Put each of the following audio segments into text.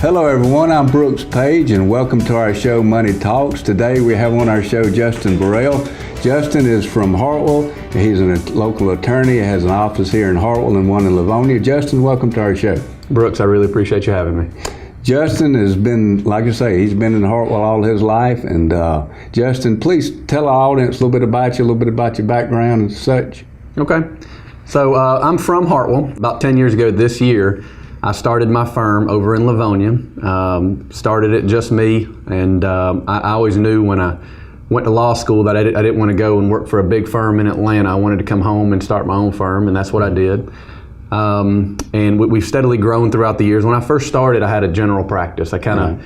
Hello everyone, I'm Brooks Page and welcome to our show Money Talks. Today we have on our show Justin Berelc. Justin is from Hartwell. He's a local attorney, has an office here in Hartwell and one in Livonia. Justin, welcome to our show. Brooks, I really appreciate you having me. Justin has been, like I say, he's been in Hartwell all his life. And Justin, please tell our audience a little bit about you, a little bit about your background and such. Okay. So I'm from Hartwell. About 10 years ago this year, I started my firm over in Livonia. Started it just me, and I always knew when I went to law school that I didn't want to go and work for a big firm in Atlanta. I wanted to come home and start my own firm, and that's what I did. And we've steadily grown throughout the years. When I first started, I had a general practice. I kind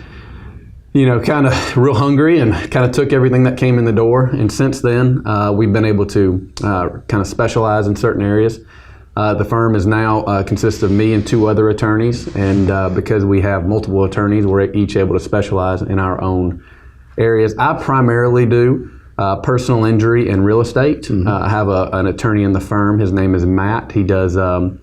of real hungry and kind of took everything that came in the door. And since then, we've been able to kind of specialize in certain areas. The firm is now consists of me and two other attorneys, and because we have multiple attorneys, we're each able to specialize in our own areas. I primarily do personal injury and real estate. Mm-hmm. I have an attorney in the firm. His name is Matt. He does a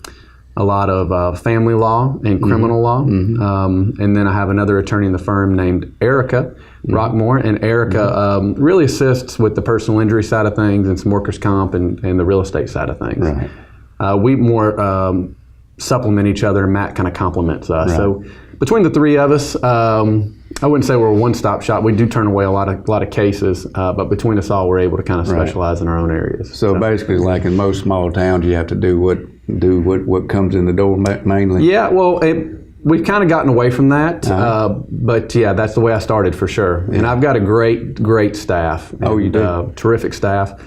lot of family law and criminal law. Mm-hmm. And then I have another attorney in the firm named Erica Rockmore, and Erica really assists with the personal injury side of things and some workers' comp and the real estate side of things. Right. We more supplement each other, and Matt kind of complements us. Right. So between the three of us, I wouldn't say we're a one-stop shop. We do turn away a lot of cases, but between us all, we're able to kind of specialize in our own areas. So basically, like in most small towns, you have to do what comes in the door mainly. Yeah, well, we've kind of gotten away from that, but yeah, that's the way I started for sure. Yeah. And I've got a great staff. Oh, you do? Terrific staff.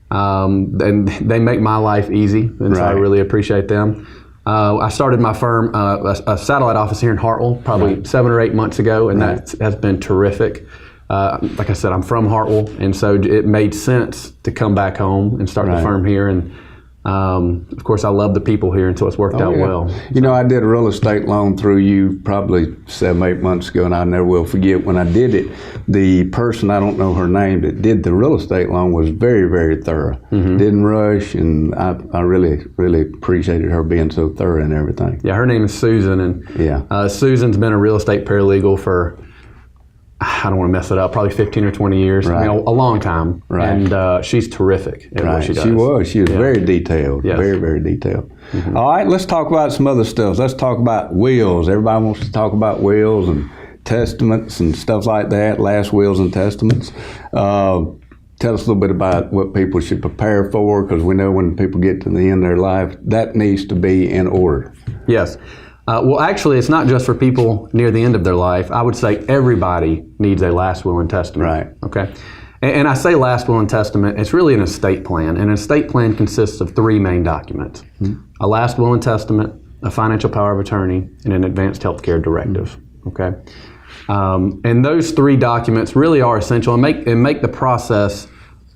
And they make my life easy, and so I really appreciate them. I started my firm, a satellite office here in Hartwell, probably 7 or 8 months ago, and that has been terrific. Like I said, I'm from Hartwell, and so it made sense to come back home and start the firm here. And of course, I love the people here, and so it's worked out well. You know, I did a real estate loan through you probably 7, 8 months ago, and I never will forget when I did it. The person, I don't know her name, that did the real estate loan was very, very thorough. Mm-hmm. Didn't rush, and I really, really appreciated her being so thorough and everything. Yeah, her name is Susan, and Susan's been a real estate paralegal for, I don't want to mess it up, probably 15 or 20 years. Right. I mean, a long time. Right. And she's terrific at what she does. She was very detailed, very, very detailed. Mm-hmm. All right, let's talk about some other stuff. Let's talk about wills. Everybody wants to talk about wills and testaments and stuff like that, last wills and testaments. Tell us a little bit about what people should prepare for, because we know when people get to the end of their life, that needs to be in order. Yes. Well, actually, it's not just for people near the end of their life. I would say everybody needs a last will and testament. Right. Okay. And I say last will and testament, it's really an estate plan. And an estate plan consists of 3 main documents. Mm-hmm. A last will and testament, a financial power of attorney, and an advanced health care directive. Mm-hmm. Okay. And those 3 documents really are essential and make the process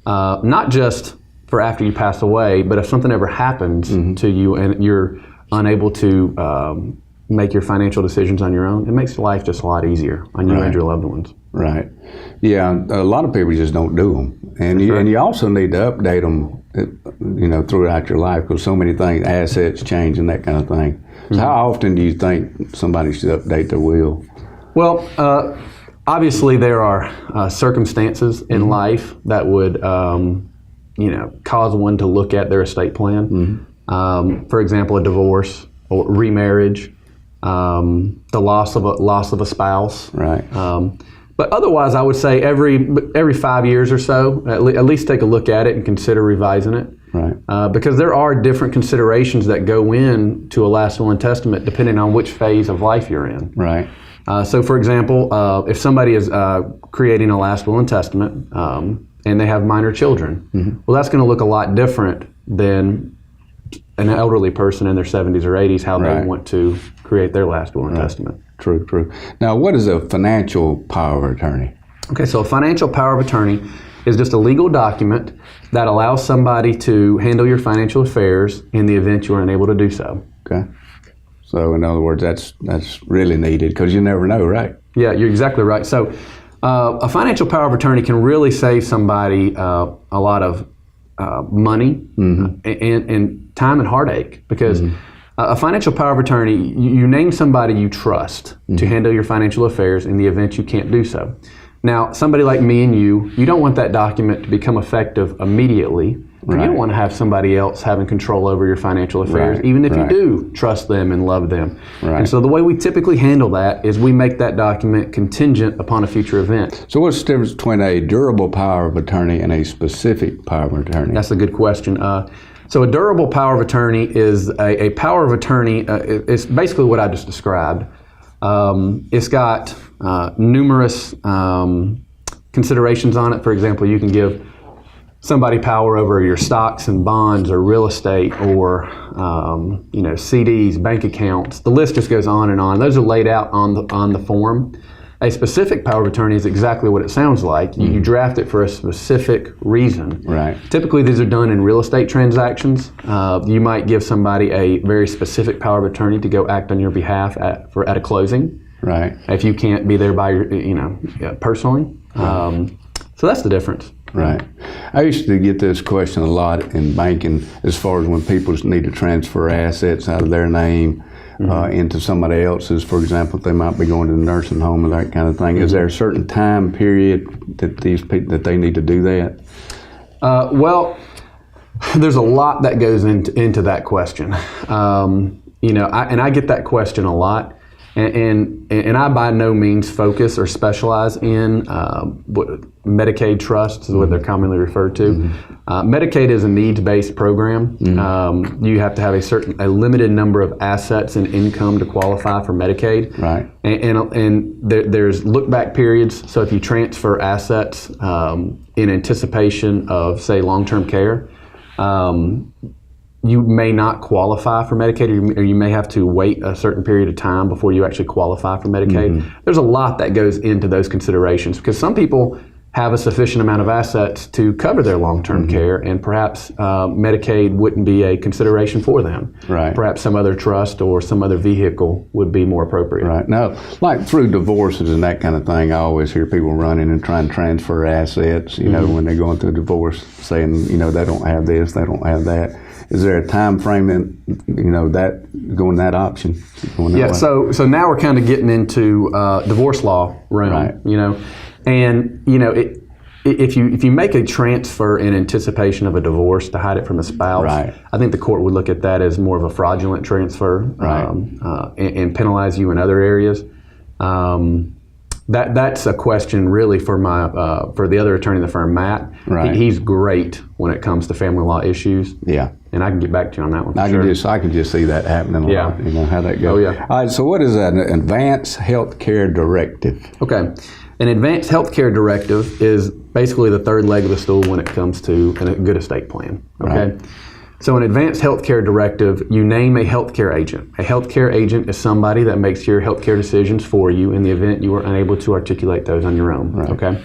not just for after you pass away, but if something ever happens to you and you're unable to make your financial decisions on your own, it makes life just a lot easier on you and your loved ones. Right. Yeah, a lot of people just don't do them. And you also need to update them, throughout your life, because so many things, assets change and that kind of thing. Mm-hmm. So how often do you think somebody should update their will? Well, obviously there are circumstances in life that would, cause one to look at their estate plan. Mm-hmm. For example, a divorce or remarriage, the loss of a spouse. Right. But otherwise, I would say every 5 years or so, at least take a look at it and consider revising it. Right. Because there are different considerations that go into a last will and testament depending on which phase of life you're in. Right. So, for example, if somebody is creating a last will and testament and they have minor children, well, that's going to look a lot different than an elderly person in their 70s or 80s, how they want to create their last will and testament. True. Now, what is a financial power of attorney? Okay, so a financial power of attorney is just a legal document that allows somebody to handle your financial affairs in the event you are unable to do so. Okay. So, in other words, that's really needed, because you never know, right? Yeah, you're exactly right. So, a financial power of attorney can really save somebody a lot of money and time and heartache, because A financial power of attorney, you name somebody you trust to handle your financial affairs in the event you can't do so. Now, somebody like me and you don't want that document to become effective immediately. Right. You don't want to have somebody else having control over your financial affairs, even if you do trust them and love them. Right. And so the way we typically handle that is we make that document contingent upon a future event. So what's the difference between a durable power of attorney and a specific power of attorney? That's a good question. So a durable power of attorney is a power of attorney. It's basically what I just described. It's got numerous considerations on it. For example, you can give somebody power over your stocks and bonds or real estate or CDs, bank accounts. The list just goes on and on. Those are laid out on the form. A specific power of attorney is exactly what it sounds like. You draft it for a specific reason. Right. Typically, these are done in real estate transactions. You might give somebody a very specific power of attorney to go act on your behalf at a closing. Right. If you can't be there by personally. Right. So that's the difference. Right. I used to get this question a lot in banking as far as when people need to transfer assets out of their name into somebody else's. For example, if they might be going to the nursing home or that kind of thing. Is there a certain time period that that they need to do that? Well, there's a lot that goes into that question. I get that question a lot. And I by no means focus or specialize in Medicaid trusts is what they're commonly referred to. Medicaid is a needs-based program. You have to have a limited number of assets and income to qualify for Medicaid. Right. And there's look-back periods. So if you transfer assets in anticipation of, say, long-term care, you may not qualify for Medicaid, or you may have to wait a certain period of time before you actually qualify for Medicaid. There's a lot that goes into those considerations because some people have a sufficient amount of assets to cover their long-term care, and perhaps Medicaid wouldn't be a consideration for them. Right. Perhaps some other trust or some other vehicle would be more appropriate. Right. No, like through divorces and that kind of thing, I always hear people running and trying to transfer assets, when they're going through a divorce, saying, they don't have this, they don't have that. Is there a time frame that going that option? Yeah. So now we're kind of getting into divorce law realm. Right. And if you make a transfer in anticipation of a divorce to hide it from a spouse, right. I think the court would look at that as more of a fraudulent transfer, right. And penalize you in other areas. That's a question really for the other attorney in the firm, Matt. Right. He's great when it comes to family law issues. Yeah. And I can get back to you on that one. I can just see that happening a lot. How that goes. Oh yeah. All right. So what is an advanced health care directive? Okay. An advanced health care directive is basically the third leg of the stool when it comes to a good estate plan. Okay. Right. So an advanced health care directive, you name a health care agent. A health care agent is somebody that makes your health care decisions for you in the event you are unable to articulate those on your own. Right. Okay.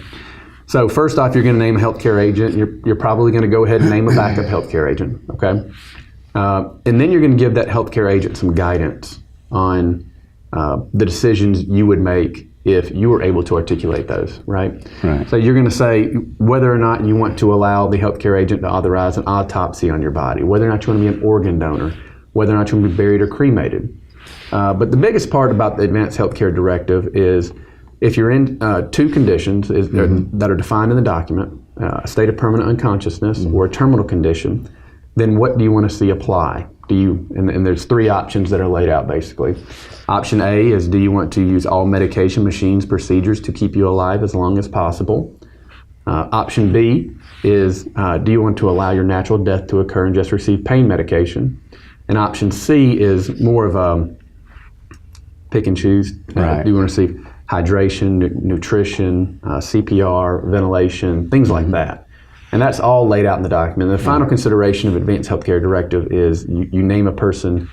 So first off, you're going to name a health care agent. You're probably going to go ahead and name a backup health care agent. Okay. And then you're going to give that health care agent some guidance on the decisions you would make if you were able to articulate those, right? Right. So you're going to say whether or not you want to allow the healthcare agent to authorize an autopsy on your body, whether or not you want to be an organ donor, whether or not you want to be buried or cremated. But the biggest part about the advanced healthcare directive is if you're in two conditions that are defined in the document, a state of permanent unconsciousness or a terminal condition, then what do you want to see apply? And there's three options that are laid out basically. Option A is, do you want to use all medication, machines, procedures to keep you alive as long as possible? Option B is, do you want to allow your natural death to occur and just receive pain medication? And option C is more of a pick and choose. Right. Do you want to receive hydration, nutrition, CPR, ventilation, things like that? And that's all laid out in the document. And the final consideration of advanced healthcare directive is you name a person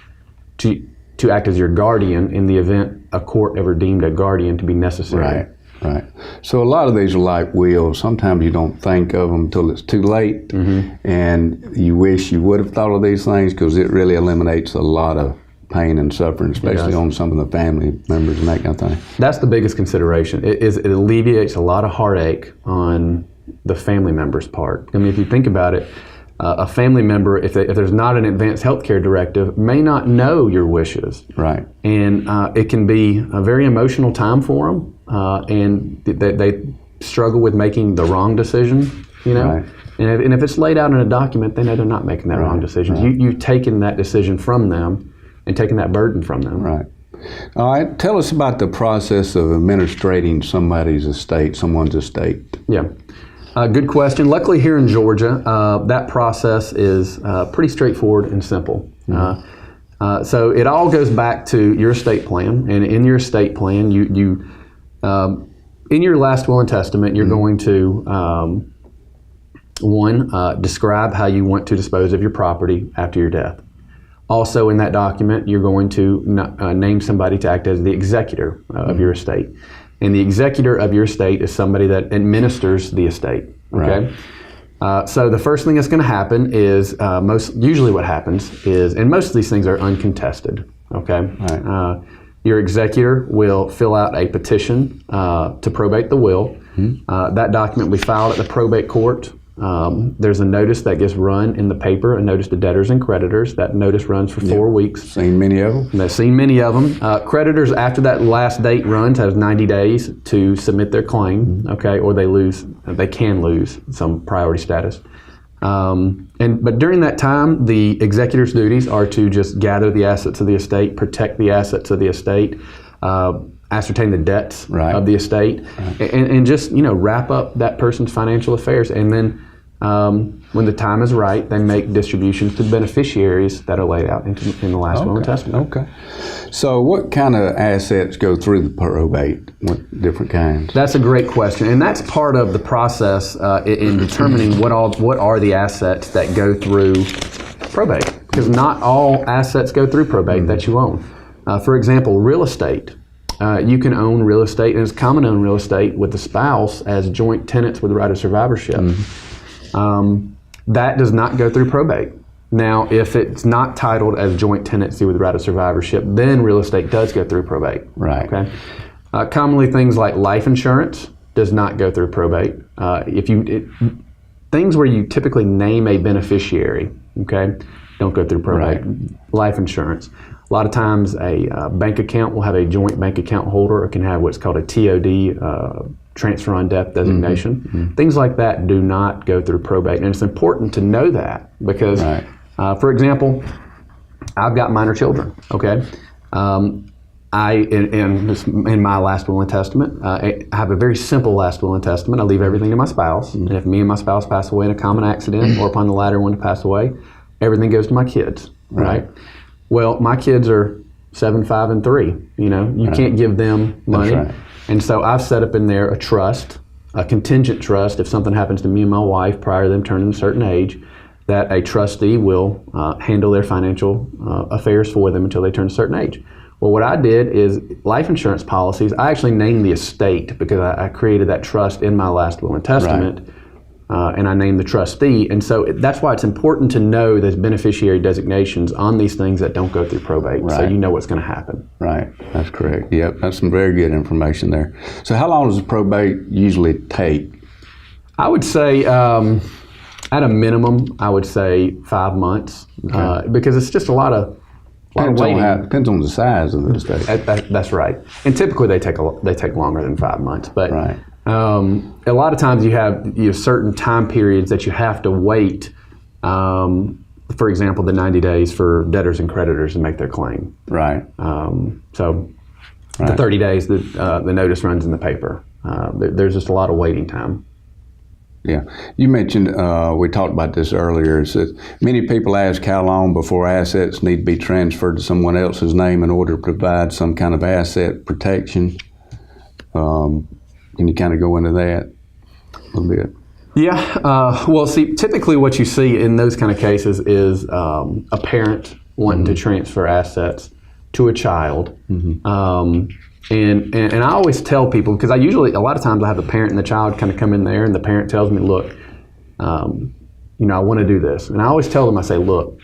to act as your guardian in the event a court ever deemed a guardian to be necessary. Right. So a lot of these are like wills. Sometimes you don't think of them until it's too late, and you wish you would have thought of these things because it really eliminates a lot of pain and suffering, especially on some of the family members and that kind of thing. That's the biggest consideration. It alleviates a lot of heartache on the family member's part. I mean, if you think about it, a family member, if there's not an advanced healthcare directive, may not know your wishes. Right. And it can be a very emotional time for them, and they struggle with making the wrong decision, Right. And if it's laid out in a document, they know they're not making that wrong decision. Right. You've taken that decision from them and taken that burden from them. Right. All right. Tell us about the process of administrating someone's estate. Yeah. Good question. Luckily here in Georgia, that process is pretty straightforward and simple. Mm-hmm. So it all goes back to your estate plan, and in your estate plan, you in your last will and testament, you're going to describe how you want to dispose of your property after your death. Also in that document, you're going to name somebody to act as the executor of your estate. And the executor of your estate is somebody that administers the estate. Okay. Right. So the first thing that's going to happen is usually what happens is, and most of these things are uncontested. Okay. Right. Your executor will fill out a petition to probate the will. Mm-hmm. That document will be filed at the probate court. There's a notice that gets run in the paper, a notice to debtors and creditors. That notice runs for 4 weeks. Seen many of them. And I've seen many of them. Creditors, after that last date runs, has 90 days to submit their claim, okay, or they can lose some priority status. But during that time, the executor's duties are to just gather the assets of the estate, protect the assets of the estate, ascertain the debts of the estate, and just wrap up that person's financial affairs. And then when the time is right, they make distributions to beneficiaries that are laid out in the last will and testament. Okay. So what kind of assets go through the probate? What different kinds? That's a great question, and that's part of the process in determining what are the assets that go through probate, because not all assets go through probate that you own. For example, real estate. You can own real estate, and it's common to own real estate with the spouse as joint tenants with the right of survivorship. That does not go through probate. Now, if it's not titled as joint tenancy with the right of survivorship, then real estate does go through probate. Right. Okay. Commonly, things like life insurance does not go through probate. Things where you typically name a beneficiary, okay, don't go through probate. Right. Life insurance. A lot of times a bank account will have a joint bank account holder, or can have what's called a TOD, transfer on death designation. Mm-hmm. Things like that do not go through probate. And it's important to know that because, for example, I've got minor children, okay? In my last will and testament, I have a very simple last will and testament. I leave everything to my spouse. Mm-hmm. And if me and my spouse pass away in a common accident or upon the latter one to pass away, everything goes to my kids, right? Well, my kids are 7, 5, and 3. You can't give them money. That's right. And so I've set up in there a trust, a contingent trust. If something happens to me and my wife prior to them turning a certain age, that a trustee will handle their financial affairs for them until they turn a certain age. Well, what I did is life insurance policies, I actually named the estate because I created that trust in my last will and testament. Right. And I named the trustee. And so that's why it's important to know those beneficiary designations on these things that don't go through probate, so you know what's going to happen. Right, that's correct. Yep, that's some very good information there. So how long does probate usually take? I would say, at a minimum, I would say 5 months, because it's just a lot of waiting. Depends on the size of the estate. That's right. And typically they take longer than 5 months. But a lot of times you have certain time periods that you have to wait. For example, the 90 days for debtors and creditors to make their claim. Right. The 30 days that the notice runs in the paper. There's just a lot of waiting time. Yeah. You mentioned, we talked about this earlier, is that many people ask how long before assets need to be transferred to someone else's name in order to provide some kind of asset protection. Can you kind of go into that a little bit? Yeah. Well, see, typically what you see in those kind of cases is a parent wanting to transfer assets to a child. Mm-hmm. And I always tell people, because a lot of times I have the parent and the child kind of come in there, and the parent tells me, look, I want to do this. And I always tell them, I say, look,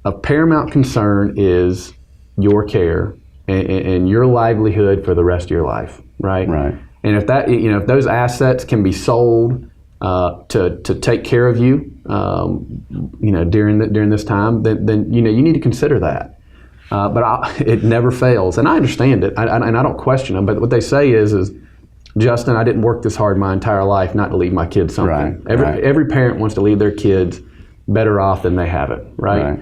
a paramount concern is your care and your livelihood for the rest of your life, right? Right. And if those assets can be sold to take care of you, during this time, then you need to consider that. But it never fails, and I understand it, and I don't question them. But what they say is, Justin, I didn't work this hard my entire life not to leave my kids something. Right. Every parent wants to leave their kids better off than they have it, right?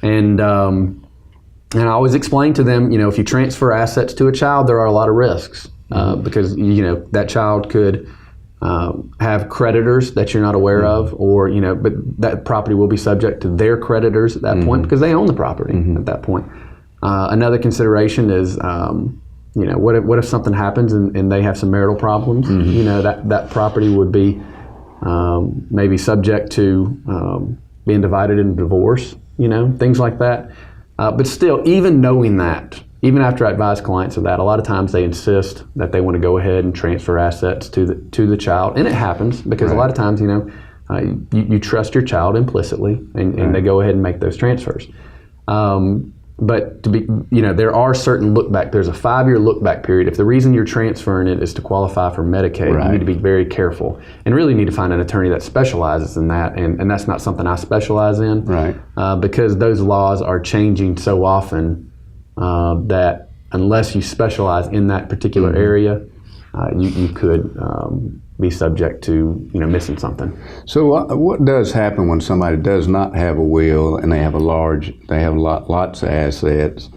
And I always explain to them, if you transfer assets to a child, there are a lot of risks because that child could have creditors that you're not aware of, or but that property will be subject to their creditors at that point because they own the property at that point. Another consideration is, what if something happens and they have some marital problems? That property would be maybe subject to being divided in divorce. Things like that. But still, even knowing that, even after I advise clients of that, a lot of times they insist that they want to go ahead and transfer assets to the child, and it happens because a lot of times, you trust your child implicitly, and they go ahead and make those transfers. But to be, there are certain look-back. There's a 5-year look-back period. If the reason you're transferring it is to qualify for Medicaid, you need to be very careful, and really need to find an attorney that specializes in that. And that's not something I specialize in, because those laws are changing so often that unless you specialize in that particular area, you could be subject to missing something. So what does happen when somebody does not have a will and they have lots of assets,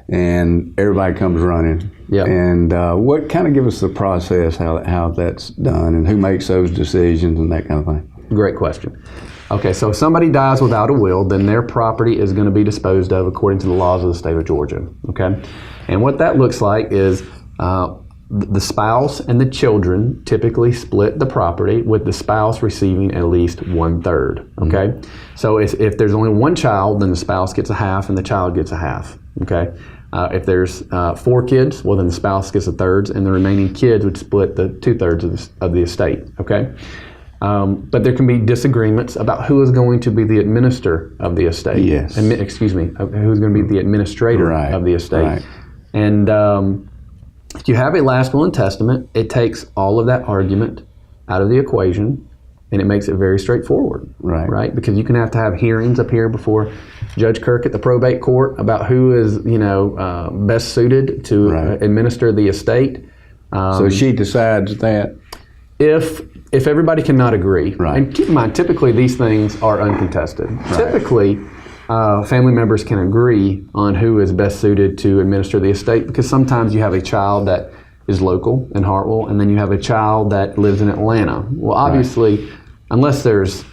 and everybody comes running? And what kind of give us the process how that's done, and who makes those decisions and that kind of thing? Great question. Okay, so if somebody dies without a will, then their property is going to be disposed of according to the laws of the state of Georgia. Okay, and what that looks like is the spouse and the children typically split the property, with the spouse receiving at least 1/3. Okay, so if there's only one child, then the spouse gets a half and the child gets a half. Okay, if there's 4 kids, well then the spouse gets 1/3, and the remaining kids would split the 2/3 of the estate. Okay, but there can be disagreements about who is going to be the administrator of the estate. Yes. Who's going to be the administrator of the estate. And if you have a last will and testament, it takes all of that argument out of the equation, and it makes it very straightforward. Right? Because you can have to have hearings up here before Judge Kirk at the probate court about who is, best suited to administer the estate. So she decides that? If everybody cannot agree. And keep in mind, typically these things are uncontested. Typically, family members can agree on who is best suited to administer the estate, because sometimes you have a child that is local in Hartwell, and then you have a child that lives in Atlanta. Well, obviously, unless there's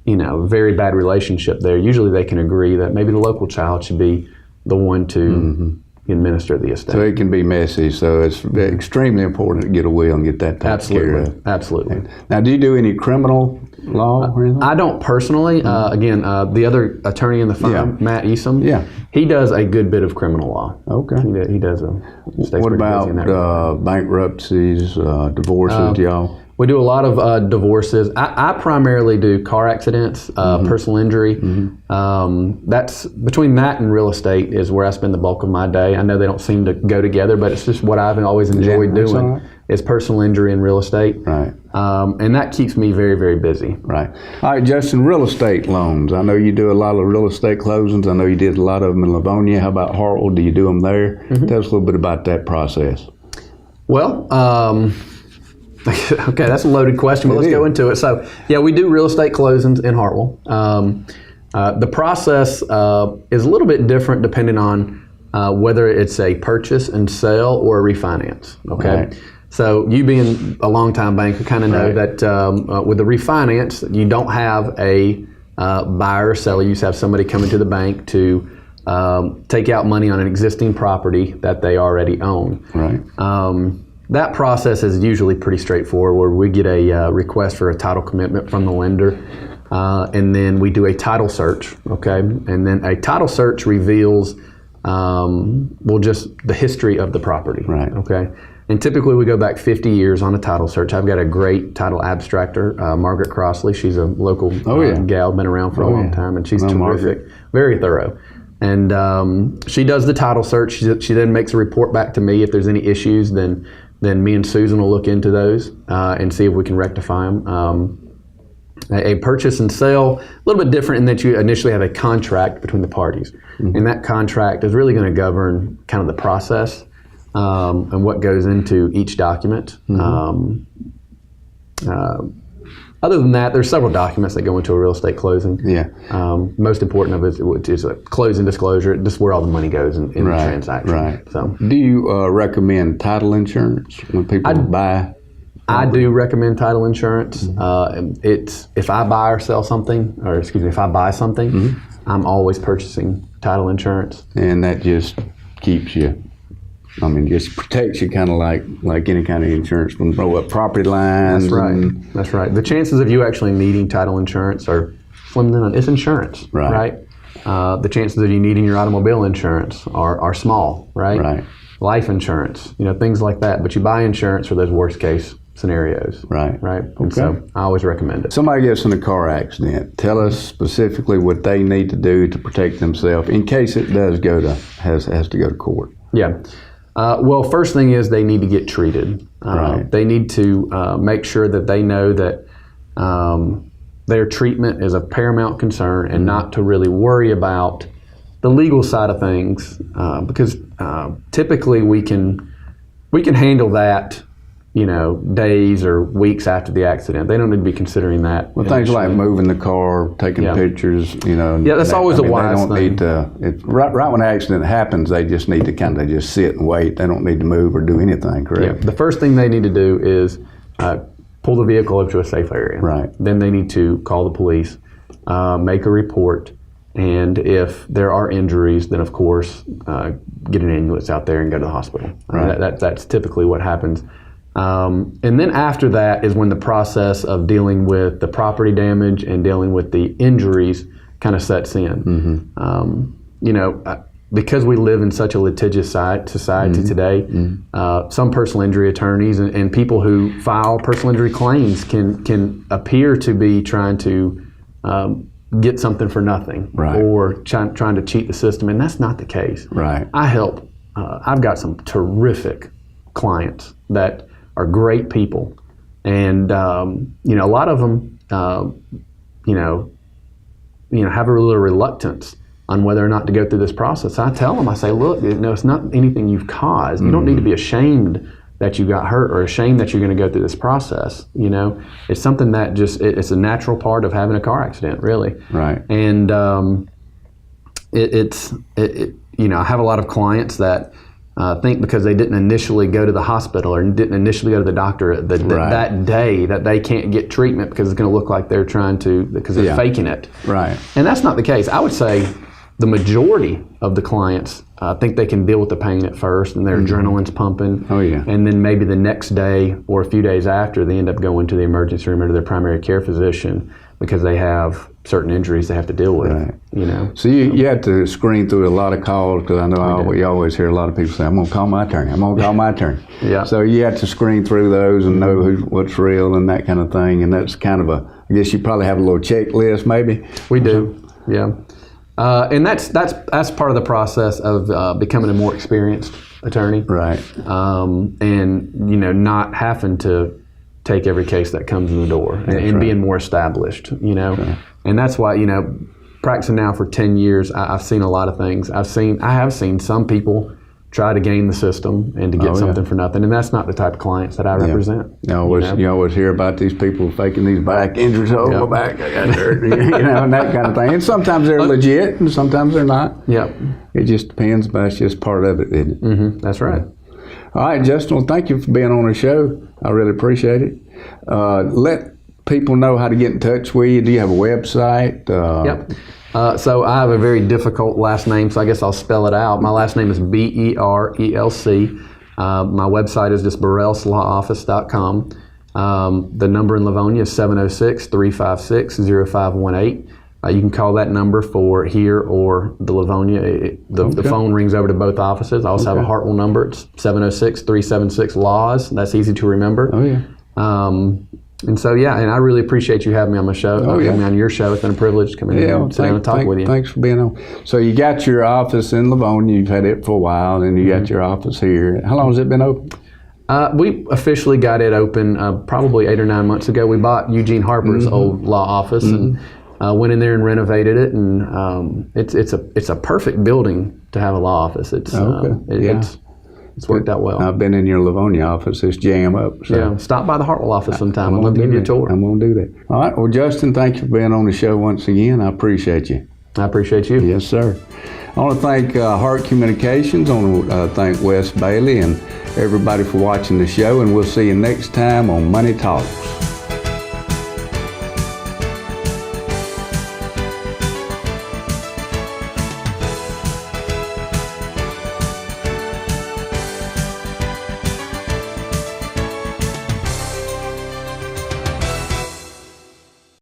a very bad relationship there, usually they can agree that maybe the local child should be the one to administer the estate. So it can be messy, so it's extremely important to get a will and get that taken care of. Absolutely. Now, do you do any criminal law or anything? I don't personally. Again, the other attorney in the firm, Matt Easom, he does a good bit of criminal law. Okay. He does. What about bankruptcies, divorces, y'all? We do a lot of divorces. I primarily do car accidents, personal injury. That's between that and real estate is where I spend the bulk of my day. I know they don't seem to go together, but it's just what I've always enjoyed doing is personal injury and real estate. And that keeps me very, very busy. All right, Justin, real estate loans. I know you do a lot of real estate closings. I know you did a lot of them in Livonia. How about Hartwell? Do you do them there? Tell us a little bit about that process. Well, okay, that's a loaded question, but let's go into it. So, we do real estate closings in Hartwell. The process is a little bit different depending on whether it's a purchase and sale or a refinance. Okay, so you being a longtime banker kind of know that with the refinance, you don't have a buyer or seller. You just have somebody coming to the bank to take out money on an existing property that they already own. That process is usually pretty straightforward. We get a request for a title commitment from the lender, and then we do a title search, And then a title search reveals, just the history of the property, And typically we go back 50 years on a title search. I've got a great title abstractor, Margaret Crossley. She's a local gal, been around for a long time, and she's terrific, Margaret. Very thorough. And she does the title search. She then makes a report back to me. If there's any issues, then then me and Susan will look into those and see if we can rectify them. A purchase and sale, a little bit different in that you initially have a contract between the parties. And that contract is really going to govern kind of the process and what goes into each document. Other than that, there's several documents that go into a real estate closing. Yeah. Most important of it is a closing disclosure, just where all the money goes in the transaction. Right. So, do you recommend title insurance when people buy? I do recommend title insurance. It's if I buy or sell something, or excuse me, if I buy something, I'm always purchasing title insurance. And that just keeps you. I mean, just protects you, kind of like any kind of insurance from blow up property lines. That's right. That's right. The chances of you actually needing title insurance are slim to none. It's insurance, right? The chances of you needing your automobile insurance are small, right? Right. Life insurance, things like that. But you buy insurance for those worst case scenarios. Right. Right. Okay. And so I always recommend it. Somebody gets in a car accident. Tell us specifically what they need to do to protect themselves in case it does has to go to court. Yeah. Well, first thing is they need to get treated. Right. They need to make sure that they know that their treatment is of paramount concern and not to really worry about the legal side of things because typically we can handle that days or weeks after the accident. They don't need to be considering that. Well, things like moving the car, taking pictures, Yeah, that's always a wise thing. They don't need to, right when the accident happens, they just need to kind of just sit and wait. They don't need to move or do anything, correct? Yeah, the first thing they need to do is pull the vehicle up to a safe area. Right. Then they need to call the police, make a report, and if there are injuries, then of course, get an ambulance out there and go to the hospital. Right. That's typically what happens. And then after that is when the process of dealing with the property damage and dealing with the injuries kind of sets in. Because we live in such a litigious society today, some personal injury attorneys and people who file personal injury claims can appear to be trying to get something for nothing, right, or trying to cheat the system, and that's not the case. Right. I help. I've got some terrific clients that are great people, and a lot of them, have a little reluctance on whether or not to go through this process. I tell them, I say, look, it's not anything you've caused. You don't need to be ashamed that you got hurt or ashamed that you're going to go through this process. It's something that it's a natural part of having a car accident, really. Right. And I have a lot of clients that think because they didn't initially go to the hospital or didn't initially go to the doctor that day that they can't get treatment because it's going to look like they're they're faking it. Right. And that's not the case. I would say the majority of the clients think they can deal with the pain at first and their adrenaline's pumping. Oh, yeah. And then maybe the next day or a few days after, they end up going to the emergency room or to their primary care physician because they have certain injuries they have to deal with. Right. So you have to screen through a lot of calls because I know you always hear a lot of people say, I'm going to call my attorney. I'm going to call my attorney. Yeah. So you have to screen through those and know what's real and that kind of thing. And that's kind of I guess you probably have a little checklist maybe. We do, yeah. And that's part of the process of becoming a more experienced attorney. Right. And not having to take every case that comes in the door and being more established. Right. And that's why practicing now for 10 years, I've seen a lot of things. I have seen some people try to game the system and to get something for nothing, and that's not the type of clients that I represent. You always hear about these people faking these back injuries. My back, I got hurt, and that kind of thing. And sometimes they're legit, and sometimes they're not. Yep. It just depends, but it's just part of it, isn't it? Mm-hmm. That's right. All right, Justin, well, thank you for being on the show. I really appreciate it. Let people know how to get in touch with you. Do you have a website? Yep. So I have a very difficult last name, so I guess I'll spell it out. My last name is Berelc. My website is just berelclawoffice.com. The number in Livonia is 706-356-0518. You can call that number for here or the Livonia. The phone rings over to both offices. I also have a Hartwell number. It's 706-376-LAWS. That's easy to remember. Oh, yeah. And so, and I really appreciate you having me on my show. Having me on your show. It's been a privilege to come in here and sit down and talk with you. Thanks for being on. So you got your office in Livonia. You've had it for a while, and you got your office here. How long has it been open? We officially got it open probably 8 or 9 months ago. We bought Eugene Harper's old law office and went in there and renovated it, and it's a perfect building to have a law office. It's it's worked out well. I've been in your Livonia office. It's jam up. So. Yeah, stop by the Hartwell office sometime. I'd love to give you a tour. I'm going to do that. All right. Well, Justin, thank you for being on the show once again. I appreciate you. I appreciate you. Yes, sir. I want to thank Hart Communications. I want to thank Wes Bailey and everybody for watching the show, and we'll see you next time on Money Talks.